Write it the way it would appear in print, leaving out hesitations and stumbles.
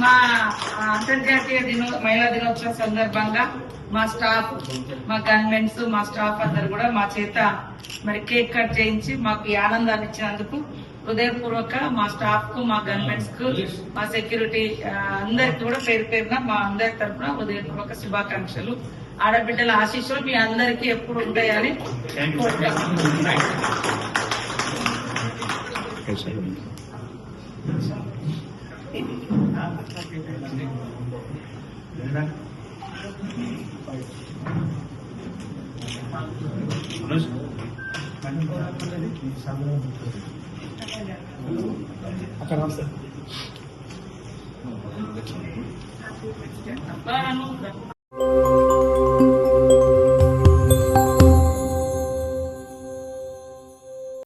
మా అంతర్జాతీయ మహిళా దినోత్సవం సందర్భంగా మా స్టాఫ్, మా గవర్నమెంట్స్, మా స్టాఫ్ అందరు కూడా మా చేత మరి కేక్ కట్ చేయించి మాకు ఈ ఆనందాన్ని ఇచ్చినందుకు హృదయపూర్వక మా స్టాఫ్ కు, మా గవర్నమెంట్స్ కు, మా సెక్యూరిటీ అందరికి కూడా పేరు పేరున మా అందరి తరఫున హృదయపూర్వక శుభాకాంక్షలు. ఆడబిడ్డల ఆశీస్సులు మీ అందరికీ ఎప్పుడు ఉంటాయని అక్కడ